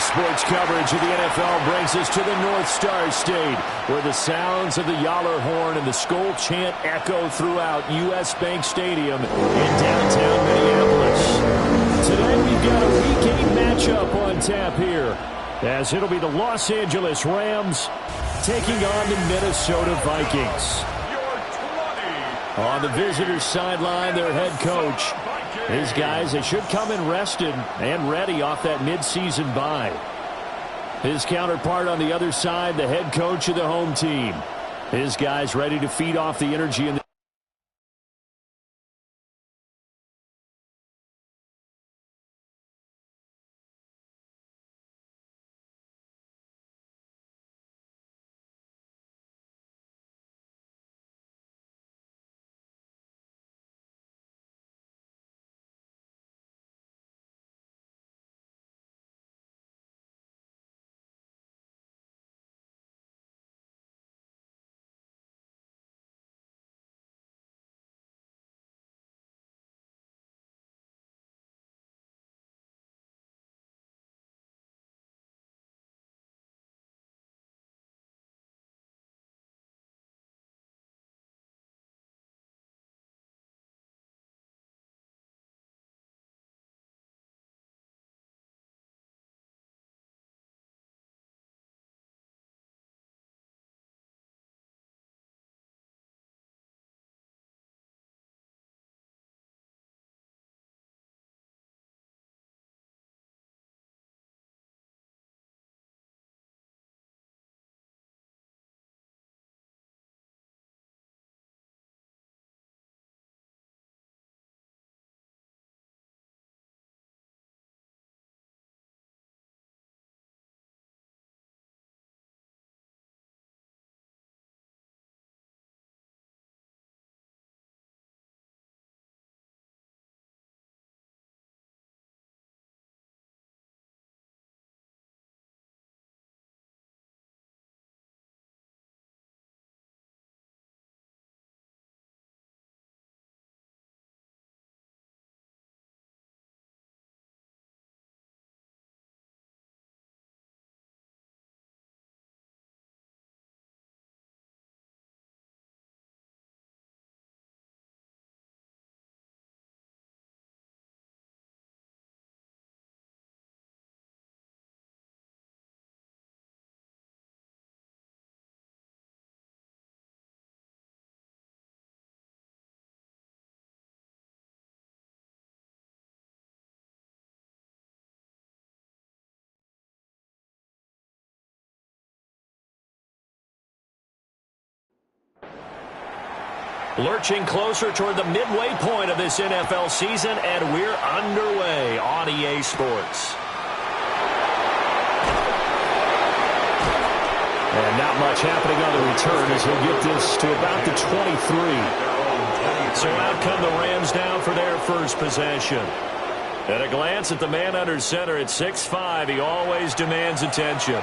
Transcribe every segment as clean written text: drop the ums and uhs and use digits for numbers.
Sports coverage of the NFL brings us to the North Star State, where the sounds of the Yahler horn and the Skol chant echo throughout U.S. Bank Stadium in downtown Minneapolis. Today we've got a Week 8 matchup on tap here, as it'll be the Los Angeles Rams taking on the Minnesota Vikings. On the visitors' sideline, their head coach. His guys, they should come in rested and ready off that midseason bye. His counterpart on the other side, the head coach of the home team. His guys ready to feed off the energy in the lurching closer toward the midway point of this NFL season, and we're underway on EA Sports. And not much happening on the return as he'll get this to about the 23. So out come the Rams down for their first possession. At a glance at the man under center at 6'5", he always demands attention.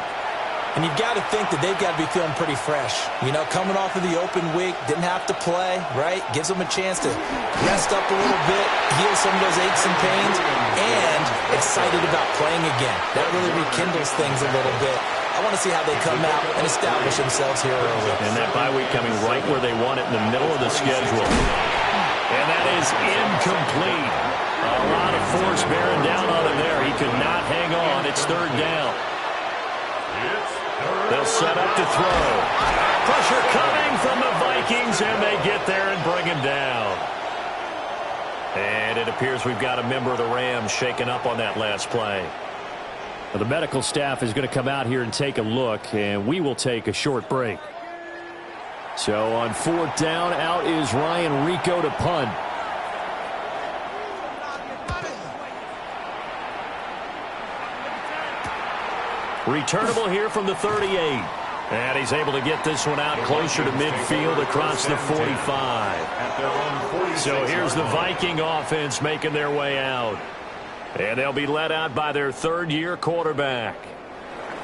And you've got to think that they've got to be feeling pretty fresh. You know, coming off of the open week, didn't have to play, right? Gives them a chance to rest up a little bit, heal some of those aches and pains, and excited about playing again. That really rekindles things a little bit. I want to see how they come out and establish themselves here early. And that bye week coming right where they want it, in the middle of the schedule. And that is incomplete. A lot of force bearing down on him there. He could not hang on. It's third down. They'll set up to throw. Pressure coming from the Vikings, and they get there and bring him down. And it appears we've got a member of the Rams shaken up on that last play. Well, the medical staff is going to come out here and take a look, and we will take a short break. So on fourth down, out is Ryan Rico to punt. Returnable here from the 38. And he's able to get this one out closer to midfield across the 45. So here's the Viking offense making their way out. And they'll be led out by their third-year quarterback.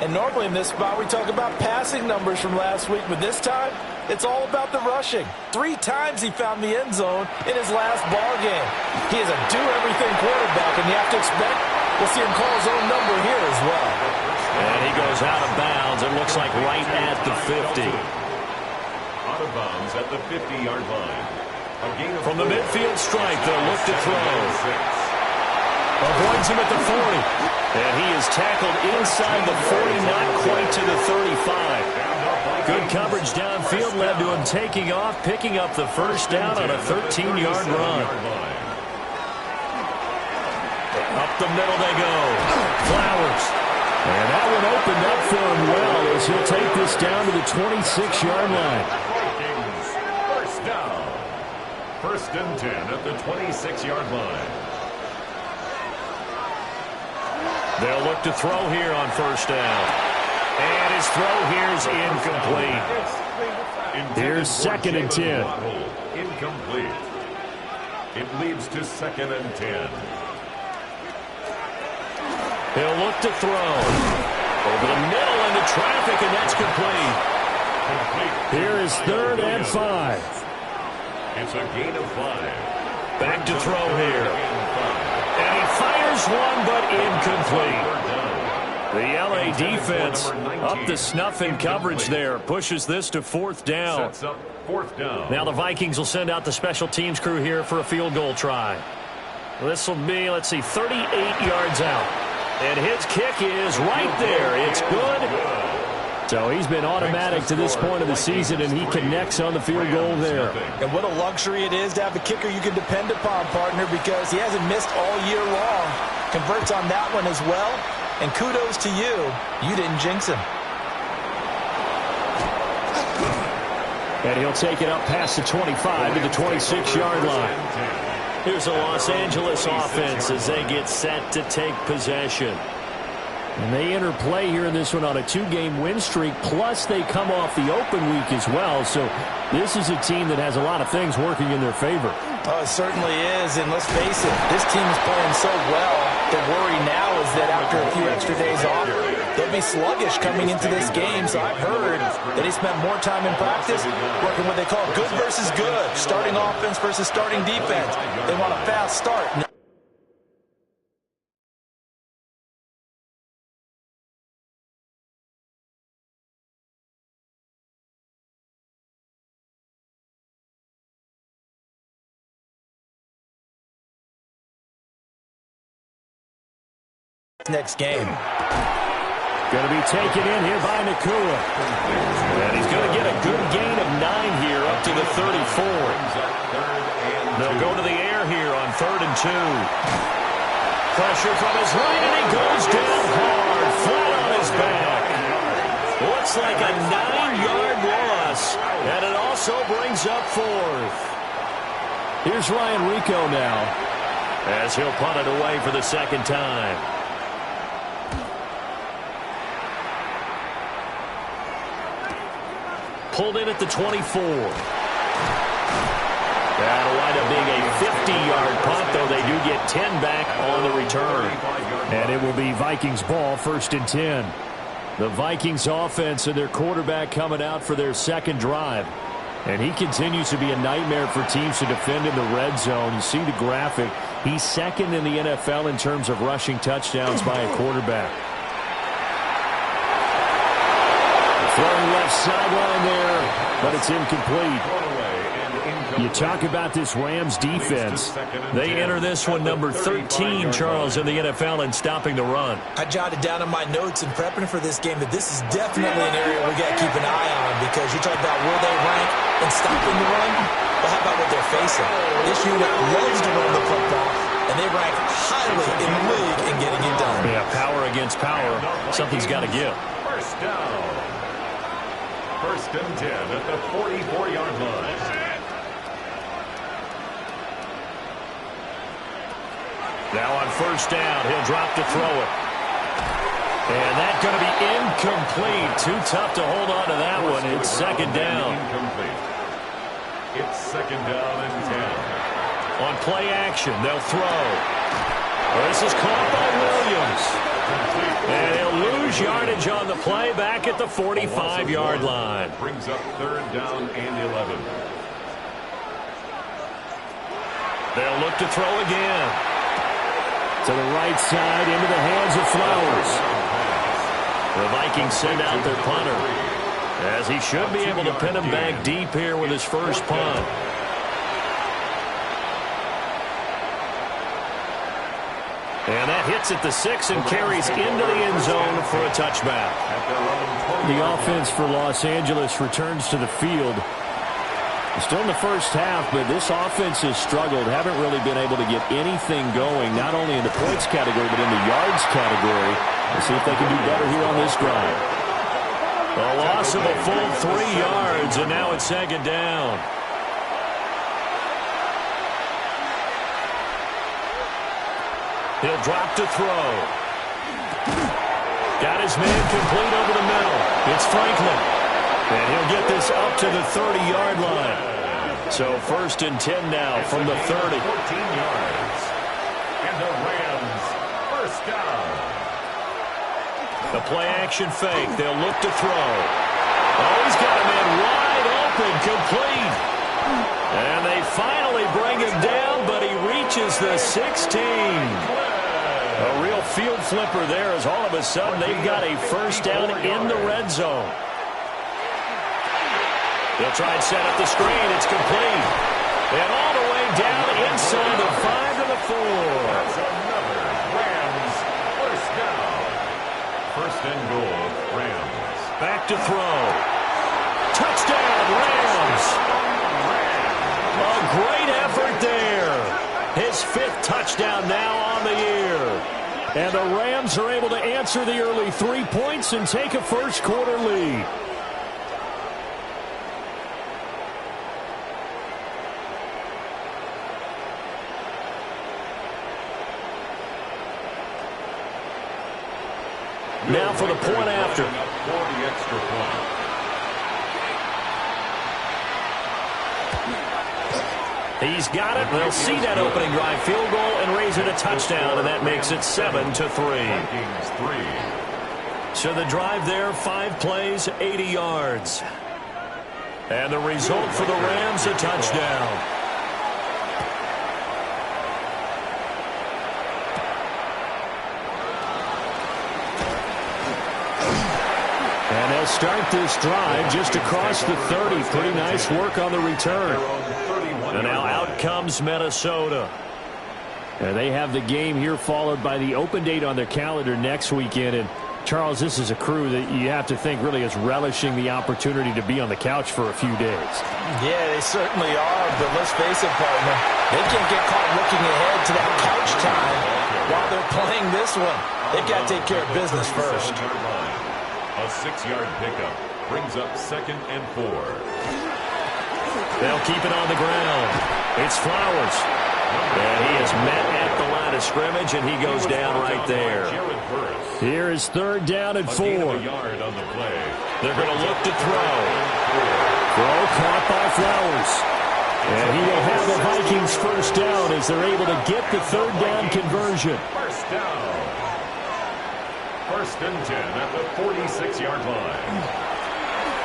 And normally in this spot we talk about passing numbers from last week, but this time it's all about the rushing. 3 times he found the end zone in his last ball game. He is a do-everything quarterback, and you have to expect we'll see him call his own number here as well. And he goes out of bounds. It looks like right at the 50. Out of bounds at the 50-yard line. From the midfield stripe, they'll look to throw. Avoids him at the 40. And he is tackled inside the 40, not quite to the 35. Good coverage downfield led to him taking off, picking up the first down on a 13-yard run. Up the middle they go. Flowers. And that one opened up for him well as he'll take this down to the 26-yard line. First down. First and 10 at the 26-yard line. They'll look to throw here on first down. And his throw here is incomplete. Here's second and 10. Incomplete. It leads to second and 10. He'll look to throw. Over the middle into traffic, and that's complete. Here is third and 5. It's a gain of 5. Back to throw here. And he fires one, but incomplete. The L.A. defense up to snuff in coverage there. Pushes this to fourth down. Sets up fourth down. Now the Vikings will send out the special teams crew here for a field goal try. This will be, let's see, 38 yards out. And his kick is right there. It's good. So he's been automatic to this point of the season, and he connects on the field goal there. And what a luxury it is to have a kicker you can depend upon, partner, because he hasn't missed all year long. Converts on that one as well. And kudos to you. You didn't jinx him. And he'll take it up past the 25 to the 26-yard line. Here's the Los Angeles offense as they get set to take possession. And they enter play here in this one on a 2-game win streak, plus they come off the open week as well. So this is a team that has a lot of things working in their favor. Oh, it certainly is, and let's face it, this team is playing so well. The worry now is that after a few extra days off, they'll be sluggish coming into this game. So I've heard that he spent more time in practice working what they call good versus good, starting offense versus starting defense. They want a fast start. Next game. Going to be taken in here by Nakua. And he's going to get a good gain of 9 here up to the 34. They'll go to the air here on 3rd and 2. Pressure from his right, and he goes down hard, flat on his back. Looks like a 9-yard loss, and it also brings up 4th. Here's Ryan Rico now, as he'll punt it away for the second time. Pulled in at the 24. That'll wind up being a 50-yard punt, though they do get 10 back on the return. And it will be Vikings ball, 1st and 10. The Vikings offense and their quarterback coming out for their second drive. And he continues to be a nightmare for teams to defend in the red zone. You see the graphic. He's second in the NFL in terms of rushing touchdowns by a quarterback. Throwing left sideline there, but it's incomplete. You talk about this Rams defense. They enter this one number 13, Charles, in the NFL in stopping the run. I jotted down in my notes in prepping for this game that this is definitely an area we got to keep an eye on, because you talk about where they rank in stopping the run. Well, how about what they're facing? This unit loves to run the football, and they rank highly in the league in getting it done. Yeah, power against power. Something's got to give. First down. 1st and 10 at the 44-yard line. Now on first down, he'll drop to throw it. And that's going to be incomplete. Too tough to hold on to that one. It's second down. Incomplete. It's second down and 10. On play action, they'll throw. This is caught by Williams. And he'll lose yardage on the play back at the 45-yard line. Brings up 3rd down and 11. They'll look to throw again. To the right side, into the hands of Flowers. The Vikings send out their punter, as he should be able to pin him back deep here with his first punt. And that hits at the 6 and carries into the end zone for a touchback. The offense for Los Angeles returns to the field. Still in the first half, but this offense has struggled. Haven't really been able to get anything going, not only in the points category, but in the yards category. Let's see if they can do better here on this drive. A loss of a full 3 yards, and now it's second down. He'll drop to throw. Got his man complete over the middle. It's Franklin. And he'll get this up to the 30-yard line. So first and 10 now from the 30. 14 yards. And the Rams first down. The play-action fake. They'll look to throw. Oh, he's got a man wide open, complete. And they finally bring him down, but he reaches the 16. A real field flipper there, as all of a sudden they've got a first down in the red zone. They'll try and set up the screen. It's complete. And all the way down inside the 5 to the 4. That's another Rams first down. First and goal, Rams. Back to throw. Touchdown, Rams. A great effort there. His 5th touchdown now on the year. And the Rams are able to answer the early 3 points and take a first quarter lead. Now for the point after. For the extra point. He's got it. They'll see that opening drive field goal and raise it a touchdown, and that makes it 7-3. So the drive there, 5 plays, 80 yards. And the result for the Rams, a touchdown. And they'll start this drive just across the 30. Pretty nice work on the return. And now out comes Minnesota. And they have the game here followed by the open date on their calendar next weekend. And Charles, this is a crew that you have to think really is relishing the opportunity to be on the couch for a few days. Yeah, they certainly are. But let's face it, partner, they can't get caught looking ahead to that couch time while they're playing this one. They've got to take care of business first. A 6-yard pickup brings up 2nd and 4. They'll keep it on the ground. It's Flowers. And he is met at the line of scrimmage, and he goes down right there. Here is 3rd down and 4. They're going to look to throw. Throw caught by Flowers. And he will have the Vikings first down as they're able to get the 3rd down conversion. First down. First and 10 at the 46-yard line.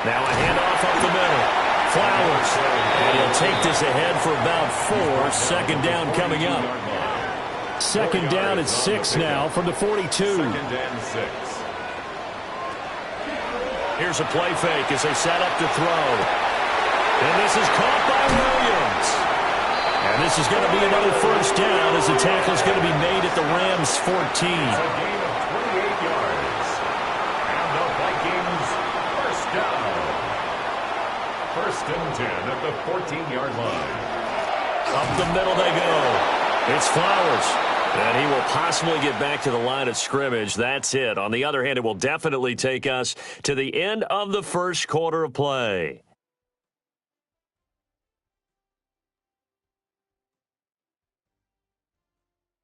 Now a handoff up the middle. Flowers. And he'll take this ahead for about 4. 2nd down coming up. 2nd down at 6 now from the 42. 2nd and 6. Here's a play fake as they set up to throw. And this is caught by Williams. And this is going to be another first down as the tackle is going to be made at the Rams' 14. It's a gain of 28 yards. And the Vikings first down. First and 10 at the 14-yard line. Up the middle they go. It's Flowers. And he will possibly get back to the line of scrimmage. That's it. On the other hand, it will definitely take us to the end of the first quarter of play.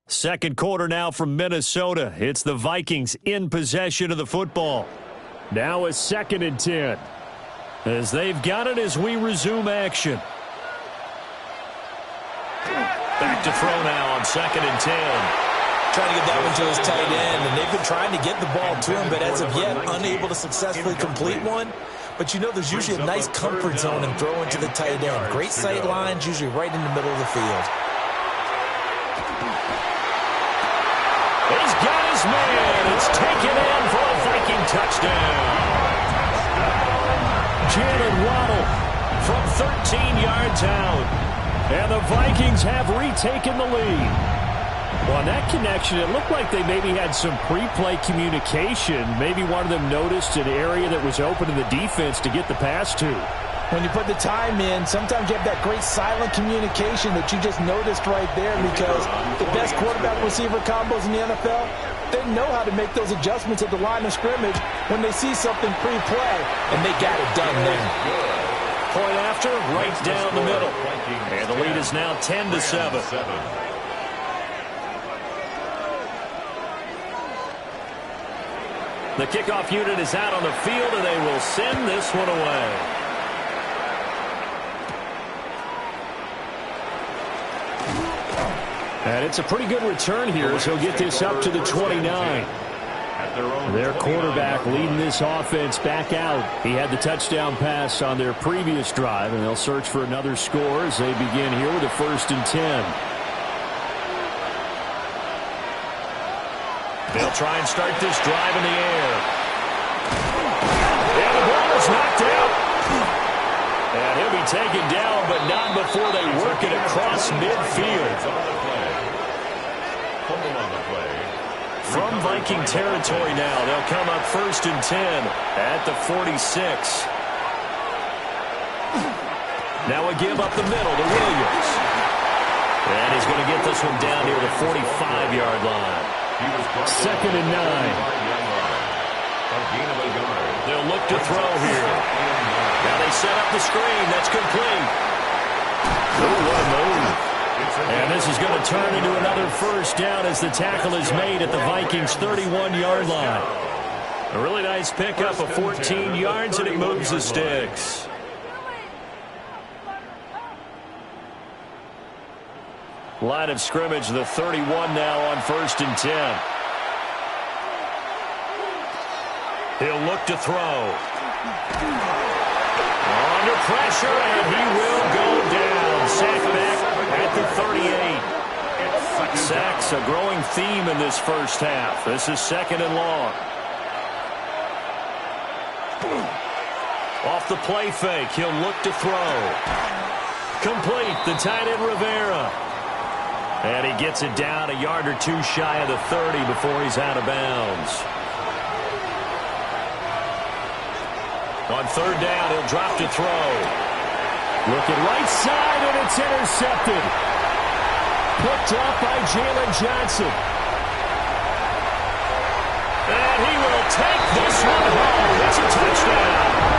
Second quarter now from Minnesota. It's the Vikings in possession of the football. Now a 2nd and 10. As they've got it as we resume action. Back to throw now on 2nd and 10. Trying to get that one to his tight end, and they've been trying to get the ball to him, but as of yet, unable to successfully complete one. But you know there's usually a nice comfort zone in throwing to the tight end. Great sight lines, usually right in the middle of the field. He's got his man. It's taken in for a Viking touchdown. Jalen Waddle from 13 yards out. And the Vikings have retaken the lead. Well, on that connection, it looked like they maybe had some pre-play communication. Maybe one of them noticed an area that was open to the defense to get the pass to. When you put the time in, sometimes you have that great silent communication that you just noticed right there, because the best quarterback-receiver combos in the NFL, they know how to make those adjustments at the line of scrimmage when they see something pre-play, and they got it done there. Point after, right down the middle. And the lead is now 10-7. The kickoff unit is out on the field, and they will send this one away. And it's a pretty good return here as he'll get this up to the 29. Their quarterback leading this offense back out. He had the touchdown pass on their previous drive, and they'll search for another score as they begin here with a 1st and 10. They'll try and start this drive in the air. And the ball is knocked out. And he'll be taken down, but not before they work it across midfield. From Viking territory now, they'll come up 1st and 10 at the 46. Now a give up the middle to Williams. And he's going to get this one down near the 45-yard line. 2nd and 9. They'll look to throw here. Now they set up the screen. That's complete. Ooh, what a move. And this is going to turn into another 1st down as the tackle is made at the Vikings' 31-yard line. A really nice pickup of 14 yards, and it moves the sticks. Line of scrimmage, the 31 now on 1st and 10. He'll look to throw. Under pressure, and he will go down. Sack back at the 38. Sacks a growing theme in this first half. This is 2nd and long. Off the play fake, he'll look to throw. Complete, the tight end Rivera. And he gets it down a yard or two shy of the 30 before he's out of bounds. On 3rd down, he'll drop to throw. Looking right side, and it's intercepted. Picked up by Jalen Johnson. And he will take this one home. It's a touchdown.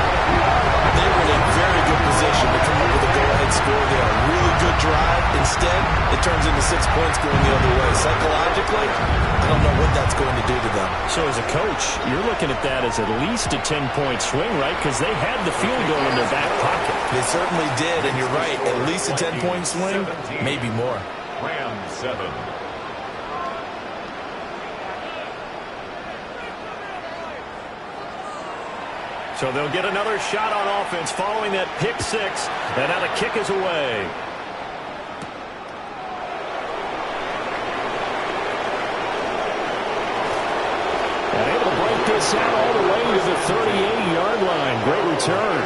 They were in a very good position to come up with a go-ahead score there. A really good drive. Instead, it turns into 6 points going the other way. Psychologically, I don't know what that's going to do to them. So as a coach, you're looking at that as at least a 10-point swing, right? Because they had the field goal in their back pocket. They certainly did, and you're right. At least a 10-point swing, maybe more. Rams 7. So they'll get another shot on offense following that pick 6. And now the kick is away. And able to break this out all the way to the 38-yard line. Great return.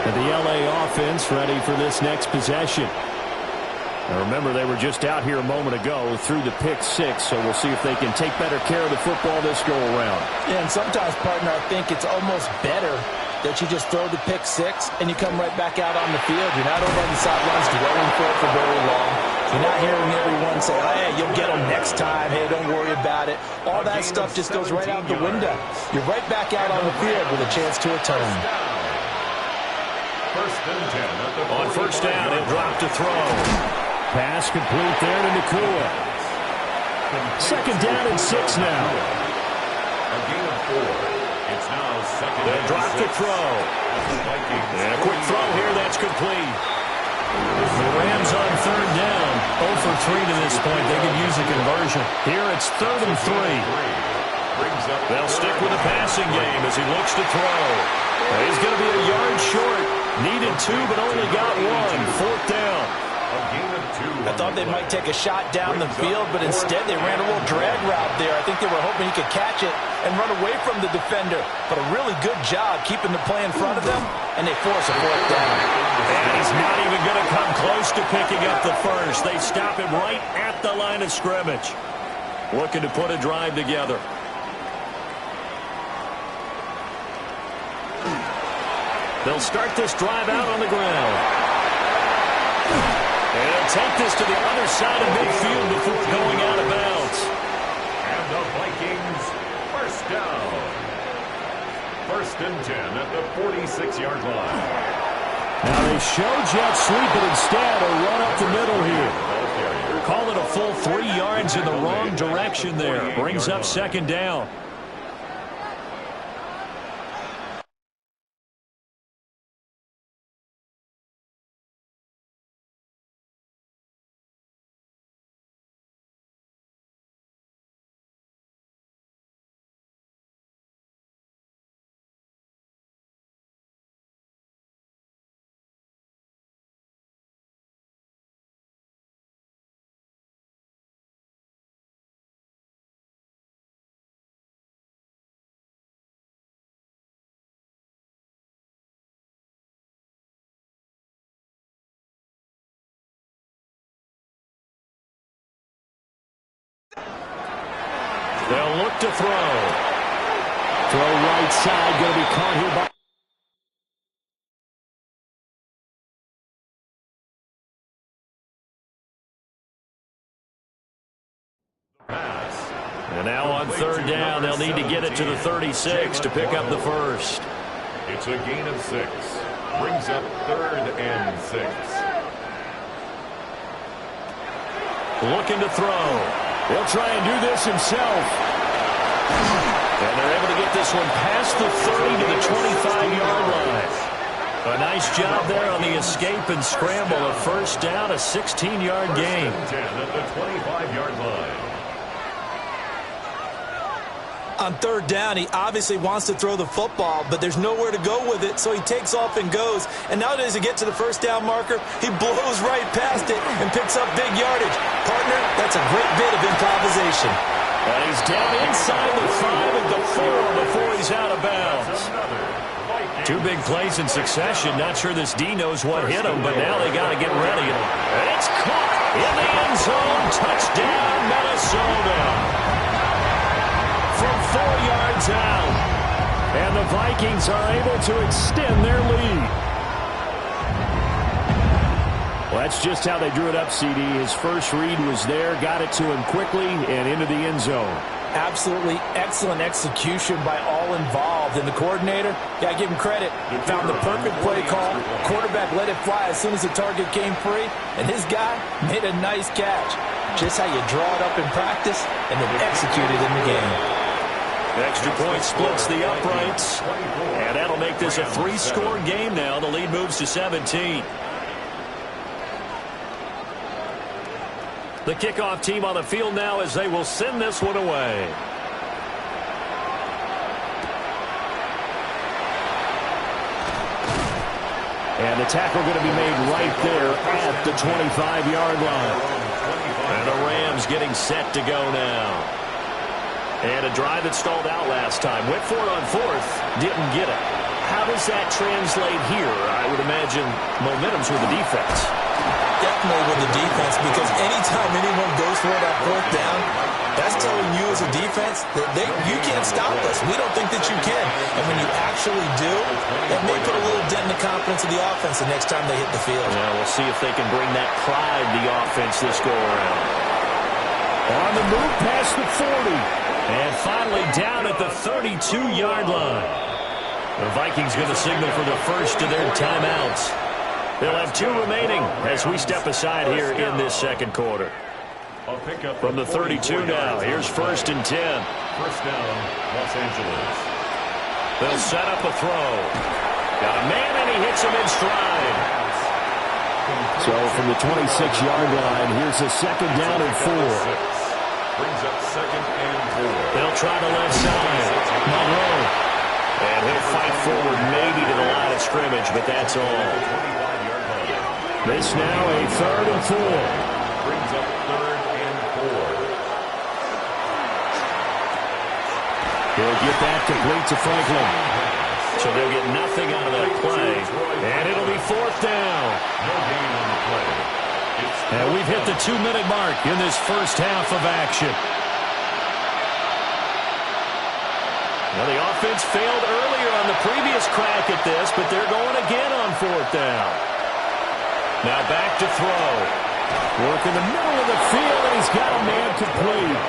And the LA offense ready for this next possession. Now remember, they were just out here a moment ago through the pick 6, so we'll see if they can take better care of the football this go-around. Yeah, and sometimes, partner, I think it's almost better that you just throw the pick 6 and you come right back out on the field. You're not over on the sidelines dwelling for it for very long. You're not hearing everyone say, oh, hey, you'll get them next time. Hey, don't worry about it. All that stuff just goes right out the window. You're right back out on the field with a chance to atone. 1st and 10. On 1st down, he'll drop to throw. Pass complete there to Nakua. 2nd down and 6 now. A gain of 4. It's now 2nd. They'll drop to throw. And a quick throw here, that's complete. The Rams on 3rd down. 0 for 3 to this point. They could use a conversion. Here it's 3rd and 3. They'll stick with the passing game as he looks to throw. He's going to be a yard short. Needed 2, but only got 1. 4th down. A gain of 2. I thought they might take a shot down the field, but instead they ran a little drag route there. I think they were hoping he could catch it and run away from the defender. But a really good job keeping the play in front of them, and they force a fourth down. And he's not even going to come close to picking up the first. They stop him right at the line of scrimmage. Looking to put a drive together. They'll start this drive out on the ground. And they'll take this to the other side of midfield before going out of bounds. And the Vikings, first down. 1st and 10 at the 46-yard line. Now they show jet sweep, but instead a run up the middle here. Call it a full 3 yards in the wrong direction there. Brings up 2nd down. They'll look to throw. Throw right side, going to be caught here by... And now on 3rd down, they'll need to get it to the 36 to pick up the first. It's a gain of 6. Brings up 3rd and 6. Looking to throw. He'll try and do this himself. And they're able to get this one past the 30 to the 25-yard line. A nice job there on the escape and scramble. A first down, a 16-yard gain. 10 at the 25-yard line. On 3rd down, he obviously wants to throw the football, but there's nowhere to go with it, so he takes off and goes. And nowadays, to get to the first down marker, he blows right past it and picks up big yardage. Partner, that's a great bit of improvisation. And he's down inside the 5 at the 4 before he's out of bounds. 2 big plays in succession. Not sure this D knows what hit him, but now they got to get ready. And it's caught in the end zone. Touchdown, Minnesota. From 4 yards out. And the Vikings are able to extend their lead. Well, that's just how they drew it up, CD. His first read was there, got it to him quickly, and into the end zone. Absolutely excellent execution by all involved. And the coordinator, got to give him credit, found the perfect play call. Quarterback let it fly as soon as the target came free, and his guy made a nice catch. Just how you draw it up in practice and then execute it in the game. Extra point splits the uprights, and that'll make this a 3-score game now. The lead moves to 17. The kickoff team on the field now as they will send this one away. And the tackle going to be made right there at the 25-yard line. And the Rams getting set to go now. And a drive that stalled out last time. Went for it on 4th, didn't get it. How does that translate here? I would imagine momentum's with the defense. Definitely with the defense, because anytime anyone goes for it on 4th down, that's telling you as a defense that you can't stop us. We don't think that you can. And when you actually do, that may put a little dent in the confidence of the offense the next time they hit the field. Yeah, we'll see if they can bring that pride the offense this go-around. On the move past the 40. And finally down at the 32-yard line. The Vikings going to signal for the first of their timeouts. They'll have 2 remaining as we step aside here in this second quarter. From the 32 now, here's 1st and 10. First down, Los Angeles. They'll set up a throw. Got a man, and he hits him in stride. So from the 26-yard line, here's a 2nd down and 4. Brings up 2nd and 4. They'll try the left side. Monroe. And he'll fight forward maybe to the line of scrimmage, but that's all. This now a 3rd and 4. Get that complete to Franklin. So they'll get nothing out of that play, and it'll be fourth down. No gain on the play. And we've hit the 2-minute mark in this first half of action. Now, the offense failed earlier on the previous crack at this, but they're going again on fourth down. Now back to throw. Work in the middle of the field, and he's got a man complete.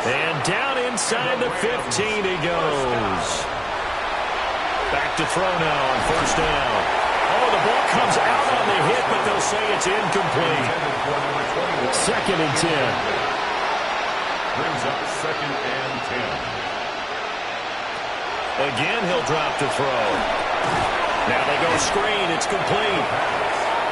And down inside the 15 he goes. Back to throw now on first down. Oh, the ball comes out on the hit, but they'll say it's incomplete. 2nd and 10. Brings up 2nd and 10. Again, he'll drop to throw. Now they go screen. It's complete.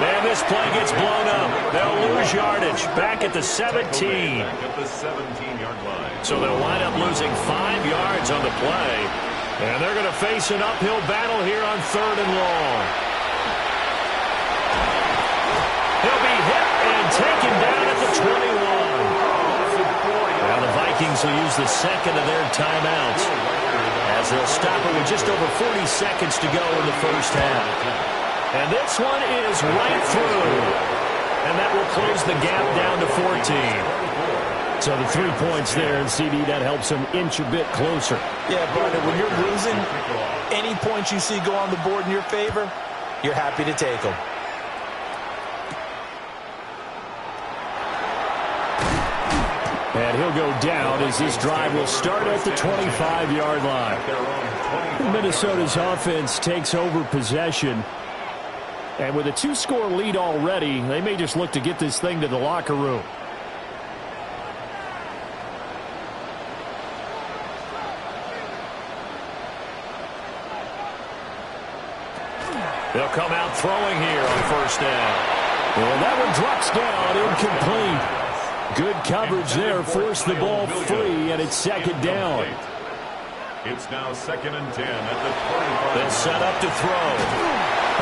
And this play gets blown up. They'll lose yardage. Back at the 17. Back at the 17-yard line. So they'll wind up losing 5 yards on the play. And they're going to face an uphill battle here on 3rd and long. He'll be hit and taken down at the 21. Now the Vikings will use the second of their timeouts, as they'll stop it with just over 40 seconds to go in the first half. And this one is right through. And that will close the gap down to 14. So the 3 points there, and CD, that helps them inch a bit closer. Yeah, partner, when you're losing, any points you see go on the board in your favor, you're happy to take them. And he'll go down as this drive will start at the 25-yard line. Minnesota's offense takes over possession. And with a 2-score lead already, they may just look to get this thing to the locker room. They'll come out throwing here on first down. Well, that one drops down, incomplete. Good coverage there, forced the ball free, and it's 2nd down. It's now 2nd and 10 at the 25. They'll set up to throw.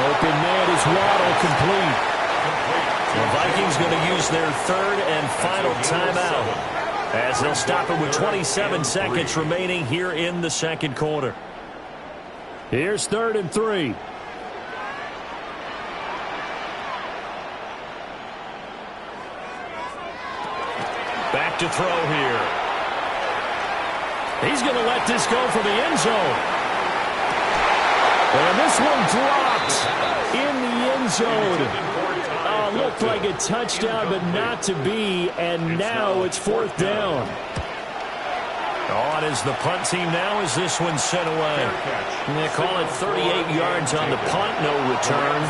Open man is Waddle, complete. The Vikings going to use their 3rd and final timeout, as they'll stop it with 27 seconds remaining here in the 2nd quarter. Here's 3rd and 3. Back to throw here. He's going to let this go for the end zone. And this one drops in the end zone. Looked like a touchdown, but not to be. And now it's 4th down. On as the punt team now as this one's sent away. And they call it 38 yards on the punt, no return.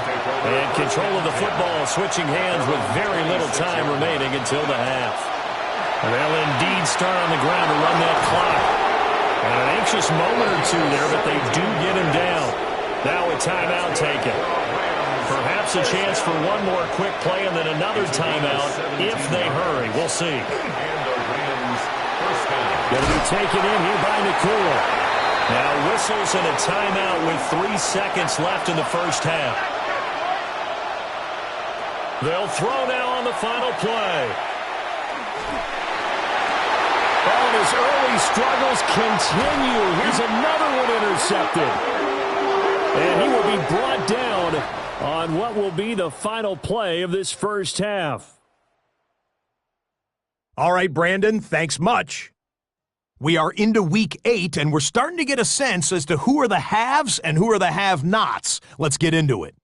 And control of the football switching hands with very little time remaining until the half. And they'll indeed start on the ground to run that clock. And an anxious moment or two there, but they do get him down. Now a timeout taken. Perhaps a chance for one more quick play and then another timeout if they hurry. We'll see. Going to be taken in here by Nakua. Now whistles and a timeout with 3 seconds left in the first half. They'll throw now on the final play. Oh, his early struggles continue. Here's another one intercepted. And he will be brought down on what will be the final play of this first half. All right, Brandon, thanks much. We are into week 8, and we're starting to get a sense as to who are the haves and who are the have-nots. Let's get into it.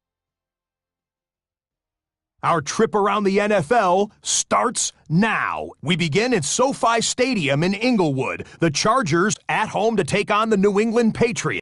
Our trip around the NFL starts now. We begin at SoFi Stadium in Inglewood. The Chargers at home to take on the New England Patriots.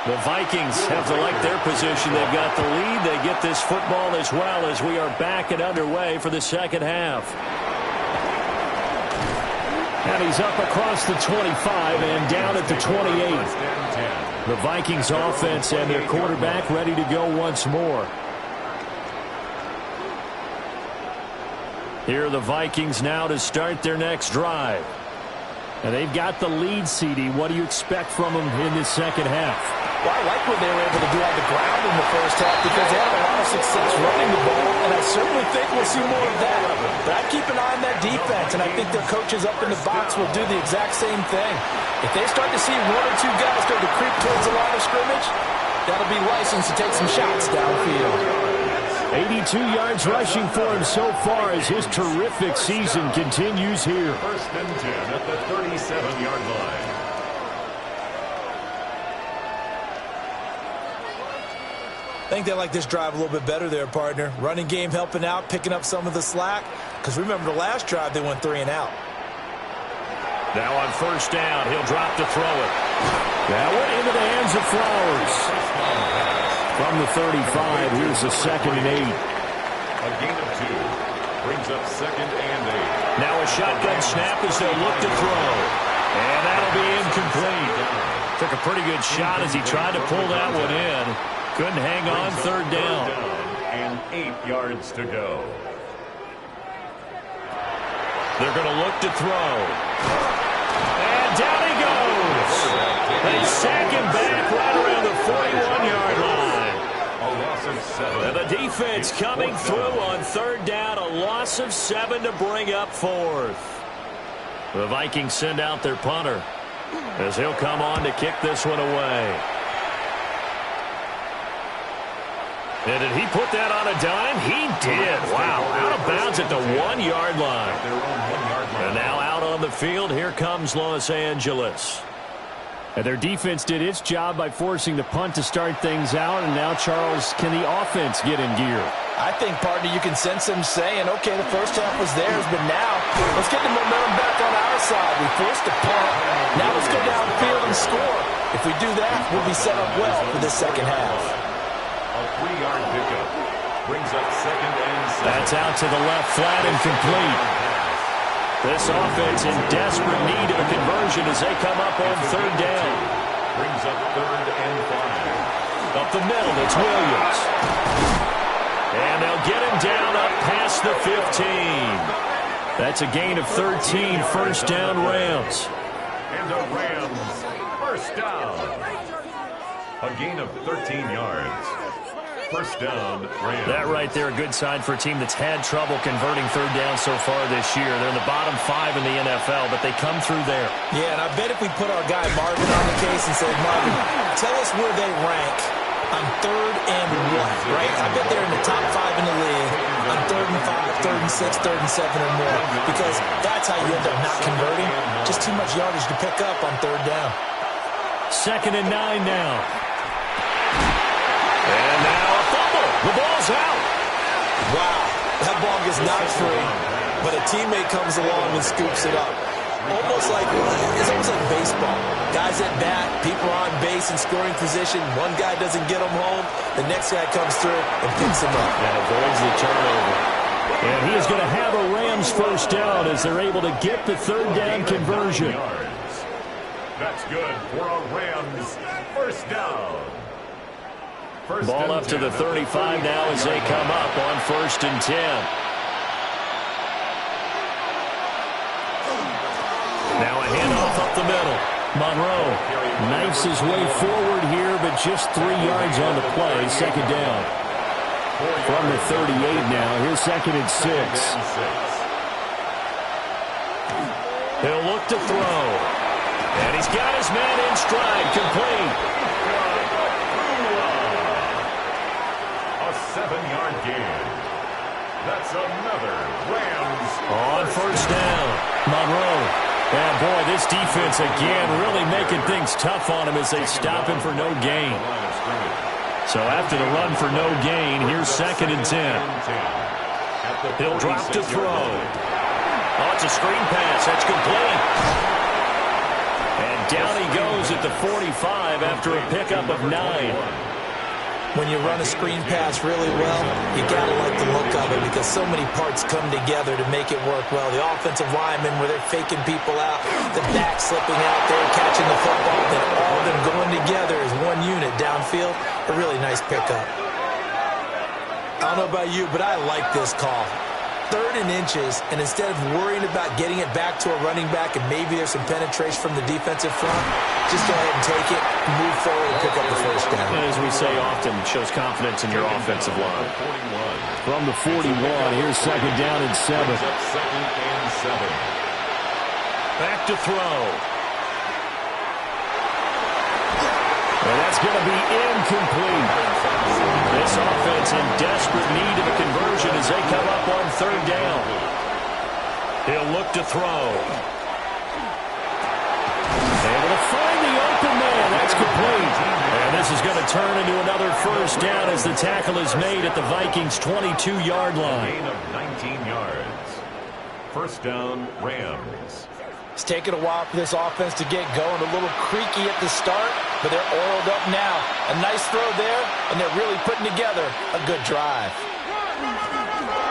The Vikings have to like their position. They've got the lead. They get this football as well as we are back and underway for the second half. And he's up across the 25 and down at the 28. The Vikings offense and their quarterback ready to go once more. Here are the Vikings now to start their next drive. And they've got the lead, CD. What do you expect from them in this second half? Well, I like what they were able to do on the ground in the first half because they had a lot of success running the ball, and I certainly think we'll see more of that. But I keep an eye on that defense, and I think their coaches up in the box will do the exact same thing. If they start to see one or two guys start to creep towards the line of scrimmage, that'll be license to take some shots downfield. 82 yards rushing for him so far as his terrific season continues here. First and 10 at the 37-yard line. I think they like this drive a little bit better there, partner. Running game helping out, picking up some of the slack. Because remember, the last drive, they went 3 and out. Now on first down, he'll drop to throw it. That went into the hands of Flowers. From the 35, here's the 2nd and 8. A gain of 2 brings up 2nd and 8. Now a shotgun snap as they'll look to throw. And that'll be incomplete. Took a pretty good shot as he tried to pull that one in. Couldn't hang on, 3rd down. And 8 yards to go. They're going to look to throw. And down he goes. They sack him back right around the 41-yard line. A loss of 7. And the defense coming through on 3rd down. A loss of 7 to bring up 4th. The Vikings send out their punter as he'll come on to kick this one away. And did he put that on a dime? He did. Wow, out of bounds at the 1-yard line. And now out on the field, here comes Los Angeles. And their defense did its job by forcing the punt to start things out. And now, Charles, can the offense get in gear? I think, partner, you can sense them saying, okay, the first half was theirs, but now let's get the momentum back on our side. We forced the punt. Now let's go downfield and score. If we do that, we'll be set up well for this second half. A 3-yard pickup brings up 2nd and 7. That's out to the left, flat and complete. This offense in desperate need of a conversion as they come up on 3rd down. Brings up 3rd and 5. Up the middle, it's Williams. And they'll get him down up past the 15. That's a gain of 13, 1st down Rams. And the Rams, 1st down. A gain of 13 yards. 1st down, Rams. That right there, a good sign for a team that's had trouble converting 3rd down so far this year. They're in the bottom 5 in the NFL, but they come through there. Yeah, and I bet if we put our guy Marvin on the case and said, Marvin, tell us where they rank on 3rd and 1, right? I bet they're in the top 5 in the league on 3rd and 5, 3rd and 6, 3rd and 7 or more, because that's how you end up not converting. Just too much yardage to pick up on 3rd down. 2nd and 9 now. And now a fumble. The ball's out. Wow, that ball gets knocked free, but a teammate comes along and scoops it up. It's almost like baseball. Guys at bat, people are on base in scoring position. One guy doesn't get them home. The next guy comes through and picks him up. And avoids the turnover. And he is going to have a Rams 1st down as they're able to get the 3rd down conversion. That's good for a Rams 1st down. Ball up to the 35 now as they come up on 1st and 10. Now a handoff up the middle. Monroe knifes his way forward here, but just 3 yards on the play. 2nd down. From the 38 now. Here's 2nd and 6. He'll look to throw. And he's got his man in stride. Complete. A 7-yard gain. That's another Rams. On 1st down. Monroe. And boy, this defense again really making things tough on him as they stop him for no gain. So after the run for no gain, here's 2nd and 10. He'll drop to throw. Oh, it's a screen pass. That's complete. And down he goes at the 45 after a pickup of 9. When you run a screen pass really well, you got to like the look of it because so many parts come together to make it work well. The offensive linemen, where they're faking people out, the back slipping out there, catching the football, then all of them going together as one unit downfield. A really nice pickup. I don't know about you, but I like this call. 3rd and inches, and instead of worrying about getting it back to a running back and maybe there's some penetration from the defensive front, just go ahead and take it, move forward, and pick up the first down. And as we say often, shows confidence in your offensive line. From the 41, here's 2nd down and 7. Back to throw. And that's going to be incomplete. This offense in desperate need of a conversion as they come up on 3rd down. He'll look to throw. Able to find the open man. That's complete. And this is going to turn into another first down as the tackle is made at the Vikings' 22-yard line. Gain of 19 yards. First down, Rams. It's taken a while for this offense to get going. A little creaky at the start, but they're oiled up now. A nice throw there, and they're really putting together a good drive.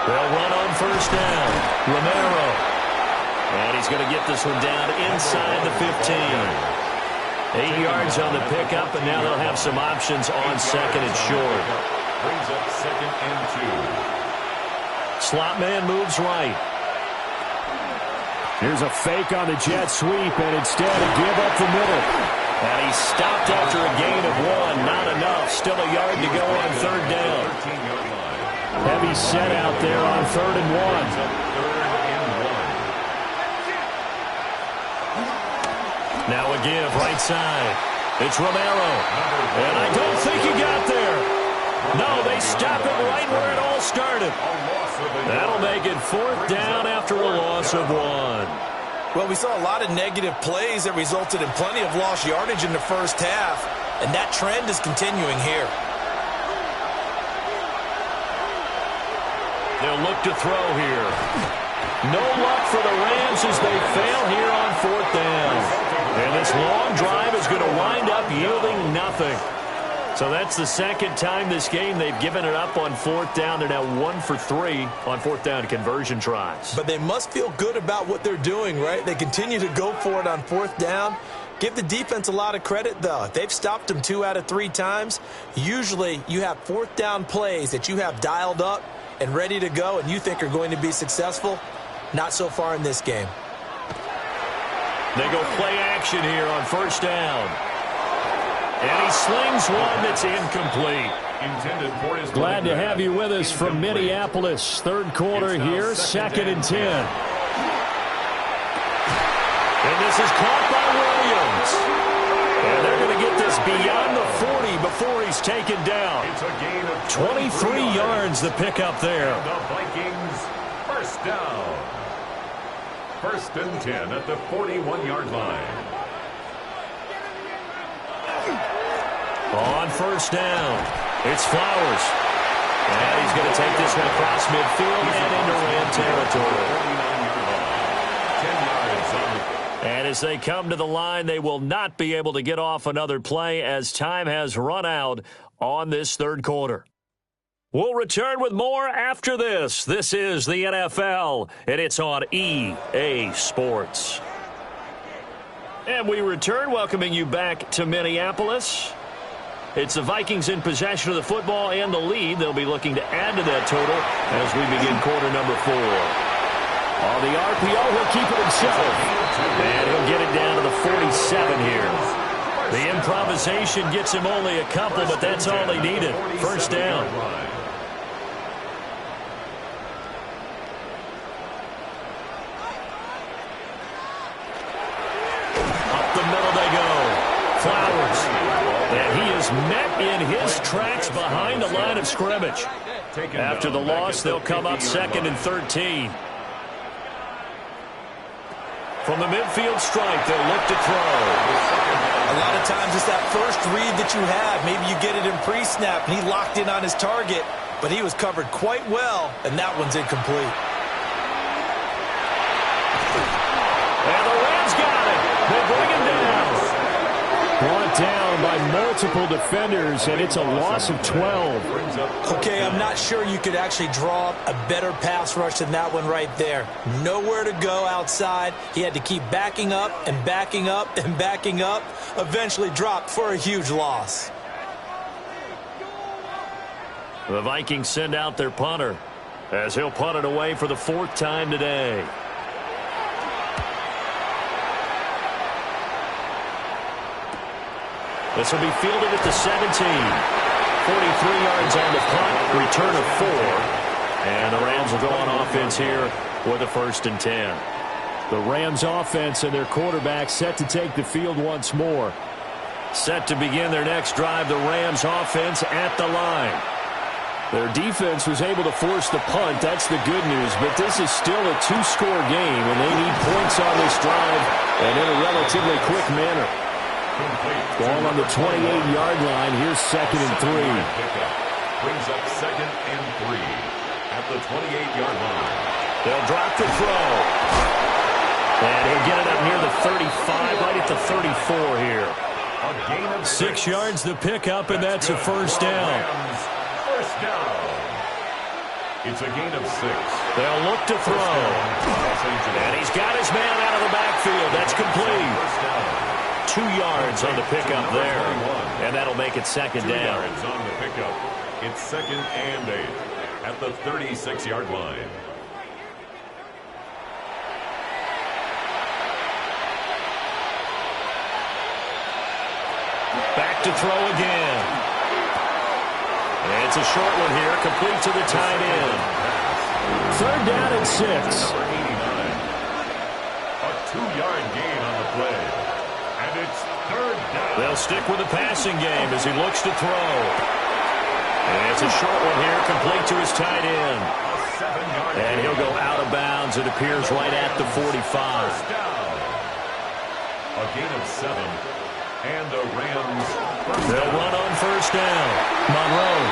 They'll run on first down. Romero. And he's going to get this one down inside the 15. 8 yards on the pickup, and now they'll have some options on 2nd and short. Brings up 2nd and 2. Slot man moves right. Here's a fake on the jet sweep, and instead a give up the middle. And he stopped after a gain of 1. Not enough. Still a yard to go on 3rd down. Heavy set out there on 3rd and 1. Now a give right side. It's Romero. And I don't think he got there. No, they stop it right where it all started. That'll make it 4th down after a loss of 1. Well, we saw a lot of negative plays that resulted in plenty of lost yardage in the first half, and that trend is continuing here. They'll look to throw here. No luck for the Rams as they fail here on 4th down. And this long drive is going to wind up yielding nothing. So that's the 2nd time this game they've given it up on 4th down. They're now 1 for 3 on 4th down conversion tries. But they must feel good about what they're doing, right? They continue to go for it on 4th down. Give the defense a lot of credit, though. They've stopped them 2 out of 3 times. Usually you have 4th down plays that you have dialed up and ready to go and you think are going to be successful. Not so far in this game. They go play action here on 1st down. And he slings one that's incomplete. Glad to have you with us from Minneapolis. 3rd quarter here, 2nd and 10. And this is caught by Williams. And they're going to get this beyond the 40 before he's taken down. 23 yards the pickup there. The Vikings, first down. 1st and 10 at the 41-yard line. On 1st down, it's Flowers. And he's going to take this one across midfield and into Ram territory. 10 yards. And as they come to the line, they will not be able to get off another play as time has run out on this 3rd quarter. We'll return with more after this. This is the NFL, and it's on EA Sports. And we return, welcoming you back to Minneapolis. It's the Vikings in possession of the football and the lead. They'll be looking to add to that total as we begin quarter number 4. On the RPO, he'll keep it himself. And he'll get it down to the 47 here. The improvisation gets him only a couple, but that's all he needed. 1st down. Up the middle they go. Flowers. And he is met in his tracks behind the line of scrimmage. After the loss, they'll come up 2nd and 13. From the midfield stripe, they'll look to throw. A lot of times it's that first read that you have. Maybe you get it in pre-snap, and he locked in on his target, but he was covered quite well, and that one's incomplete. And the Rams got it. They bring him down. Brought down by multiple defenders, and it's a loss of 12. Okay, I'm not sure you could actually draw up a better pass rush than that one right there. Nowhere to go outside. He had to keep backing up and backing up and backing up. Eventually dropped for a huge loss. The Vikings send out their punter. as he'll punt it away for the 4th time today. This will be fielded at the 17. 43 yards on the punt, return of 4. And the Rams will go on offense here with a 1st and 10. The Rams offense and their quarterback set to take the field once more. Set to begin their next drive, the Rams offense at the line. Their defense was able to force the punt. That's the good news. But this is still a 2-score game, and they need points on this drive and in a relatively quick manner. Ball on the 28-yard line. Here's 2nd and 3. Brings up 2nd and 3 at the 28-yard line. They'll drop the throw. And he'll get it up near the 35, right at the 34 here. 6 yards the pickup, and that's a 1st down. First down. It's a gain of 6. They'll look to throw. And he's got his man out of the backfield. That's complete. 2 yards on the pickup there. And that'll make it 2nd down. 2 yards on the pickup. It's 2nd and 8 at the 36-yard line. Back to throw again. And it's a short one here, complete to the tight end. 3rd down and 6. Number 89. A 2-yard gain on the play. And it's 3rd down. They'll stick with the passing game as he looks to throw. And it's a short one here, complete to his tight end. And he'll go out of bounds. It appears right at the 45. A gain of 7. And the Rams. They'll run on 1st down. Monroe.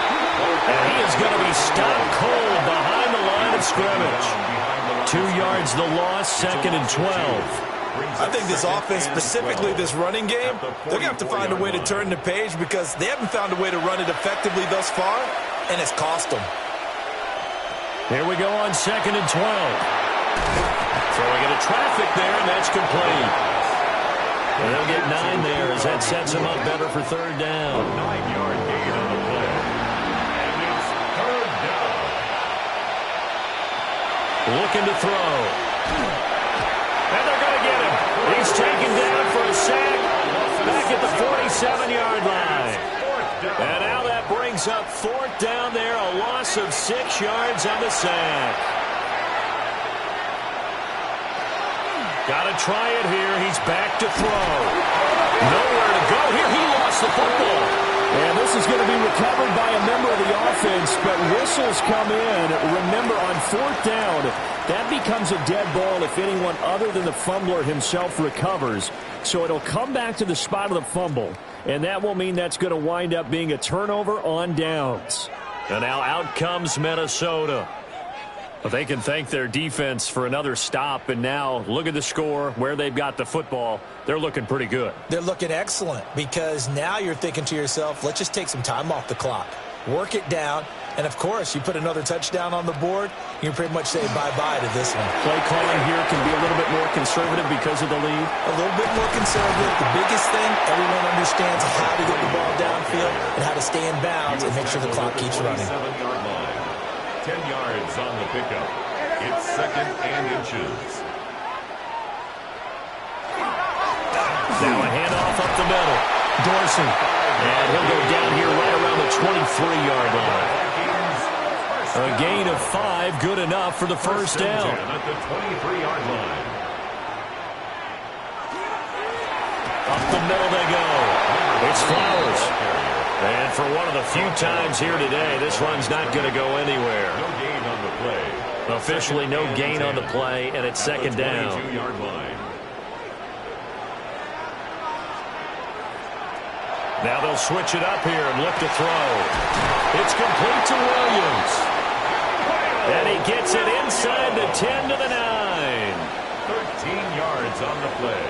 And he is going to be stopped cold behind the line of scrimmage. 2 yards the loss, 2nd and 12. I think this offense, specifically this running game, they're going to have to find a way to turn the page because they haven't found a way to run it effectively thus far, and it's cost them. Here we go on 2nd and 12. Throwing into traffic there, and that's complete. And they'll get 9 there as that sets them up better for 3rd down. 9-yard gain on the play. And it's 3rd down. Looking to throw. And they're going to get him. He's taken down for a sack back at the 47-yard line. And now that brings up 4th down there, a loss of 6 yards on the sack. Got to try it here. He's back to throw. Nowhere to go. Here he lost the football. And this is going to be recovered by a member of the offense, but whistles come in. Remember, on 4th down, that becomes a dead ball if anyone other than the fumbler himself recovers. So it'll come back to the spot of the fumble, and that will mean that's going to wind up being a turnover on downs. And now out comes Minnesota. But they can thank their defense for another stop, and now look at the score, where they've got the football. They're looking pretty good. They're looking excellent because now you're thinking to yourself, let's just take some time off the clock, work it down, and, of course, you put another touchdown on the board, you pretty much say bye-bye to this one. Play calling here can be a little bit more conservative because of the lead. A little bit more conservative. The biggest thing, everyone understands how to get the ball downfield and how to stay in bounds and make sure the clock keeps running. 10 yards on the pickup. It's 2nd and inches. Now a handoff up the middle. Dorsey. And he'll go down here right around the 23-yard line. A gain of 5, good enough for the 1st down. At the 23-yard line. Up the middle they go. It's Flowers. And for one of the few times here today, this run's not going to go anywhere. No gain on the play. Officially no gain on the play, and it's 2nd down. 22-yard line. Now they'll switch it up here and look to throw. It's complete to Williams. And he gets it inside the 10 to the 9. 13 yards on the play.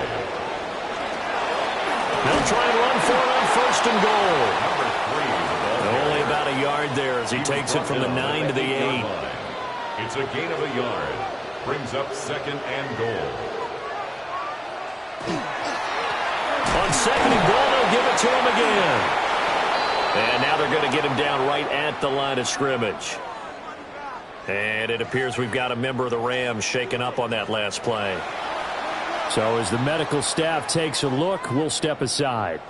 They'll try and run for it on 1st and goal. Number 3. Only about a yard there as he takes it from the 9 to the 8. It's a gain of a yard. Brings up 2nd and goal. On 2nd and goal, they'll give it to him again. And now they're going to get him down right at the line of scrimmage. And it appears we've got a member of the Rams shaken up on that last play. So as the medical staff takes a look, we'll step aside.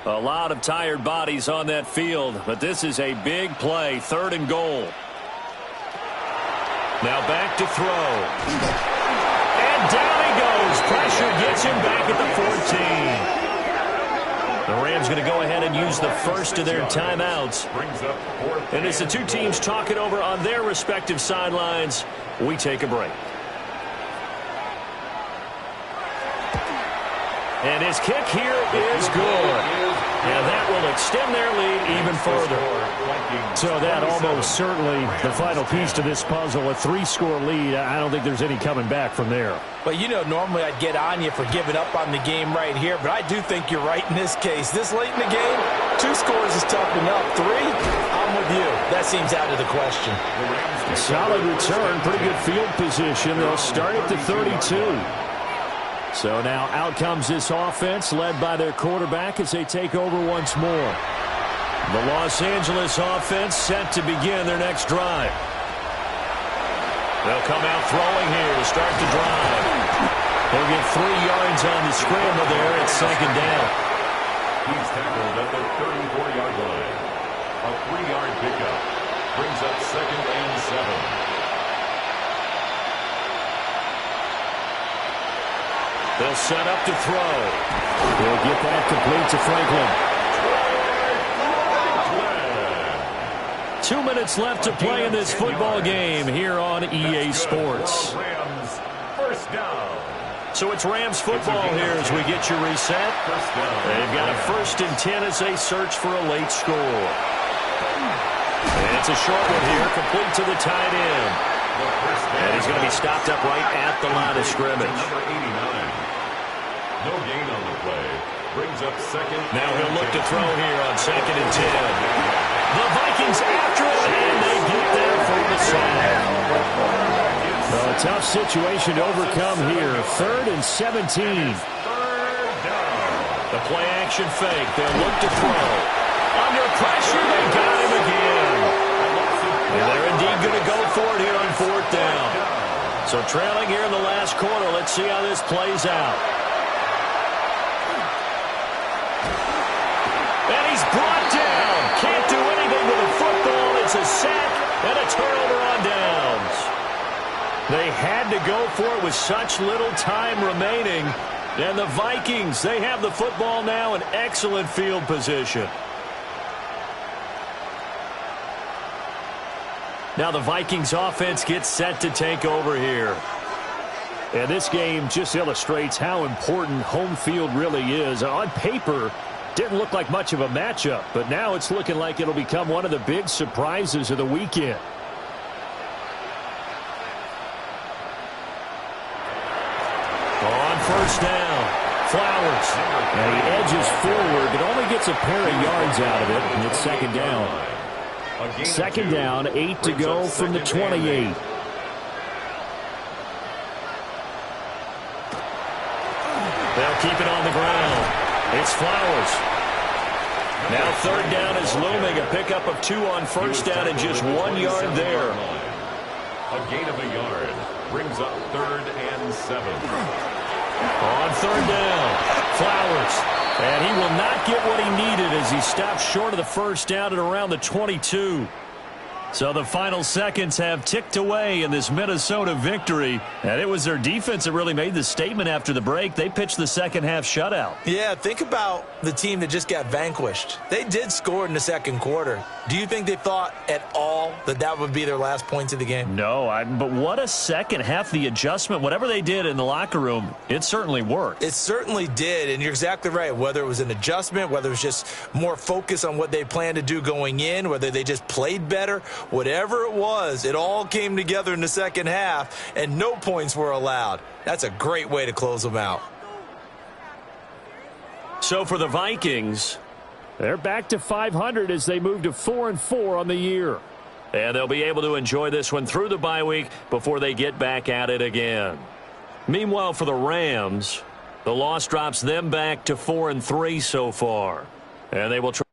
A lot of tired bodies on that field, but this is a big play, 3rd and goal. Now back to throw. And down he goes. Pressure gets him back at the 14. The Rams going to go ahead and use the first of their timeouts. And as the two teams talk it over on their respective sidelines, we take a break. And his kick here is good. And that will extend their lead even further. So that almost certainly the final piece to this puzzle, a 3-score lead. I don't think there's any coming back from there. But, you know, normally I'd get on you for giving up on the game right here, but I do think you're right in this case. This late in the game, 2 scores is tough enough. 3, I'm with you. That seems out of the question. Solid return, pretty good field position. They'll start at the 32. So now out comes this offense led by their quarterback as they take over once more. The Los Angeles offense set to begin their next drive. They'll come out throwing here to start the drive. They'll get 3 yards on the scramble there at 2nd down. He's tackled at the 34-yard line. A 3-yard pickup brings up 2nd and 7. They'll set up to throw. They'll get that complete to Franklin. 2 minutes left to play in this football game here on EA Sports. So it's Rams football here as we get you reset. They've got a 1st and 10 as they search for a late score. And it's a short one here, complete to the tight end. And he's going to be stopped up right at the line of scrimmage. No gain on the play. Brings up 2nd. Now he'll look to throw here on 2nd and 10. The Vikings after it, and they get there for the sack. Well, a tough situation to overcome here. 3rd and 17. The play action fake. They'll look to throw. Under pressure, they got him again. And they're indeed going to go for it here on 4th down. So trailing here in the last quarter. Let's see how this plays out. And he's brought down. Can't do anything with the football. It's a sack and a turnover on downs. They had to go for it with such little time remaining. And the Vikings, they have the football now in excellent field position. Now the Vikings offense gets set to take over here. And this game just illustrates how important home field really is. On paper, didn't look like much of a matchup, but now it's looking like it'll become one of the big surprises of the weekend. On 1st down, Flowers. And he edges forward, but only gets a pair of yards out of it, and it's 2nd down. 2nd down, 8 to go from the 28. They'll keep it on the ground. It's Flowers. Now 3rd down is looming. A pickup of 2 on 1st down and just 1 yard there. A gain of a yard brings up 3rd and 7. On 3rd down, Flowers. And he will not get what he needed as he stops short of the 1st down at around the 22. So the final seconds have ticked away in this Minnesota victory. And it was their defense that really made the statement after the break. They pitched the second half shutout. Yeah, think about the team that just got vanquished. They did score in the 2nd quarter. Do you think they thought at all that that would be their last points of the game? No, but what a second half. The adjustment, whatever they did in the locker room, it certainly worked. It certainly did, and you're exactly right. Whether it was an adjustment, whether it was just more focus on what they planned to do going in, whether they just played better, whatever it was, it all came together in the second half, and no points were allowed. That's a great way to close them out. So for the Vikings, they're back to 500 as they move to 4-4 on the year. And they'll be able to enjoy this one through the bye week before they get back at it again. Meanwhile, for the Rams, the loss drops them back to 4-3 so far. And they will try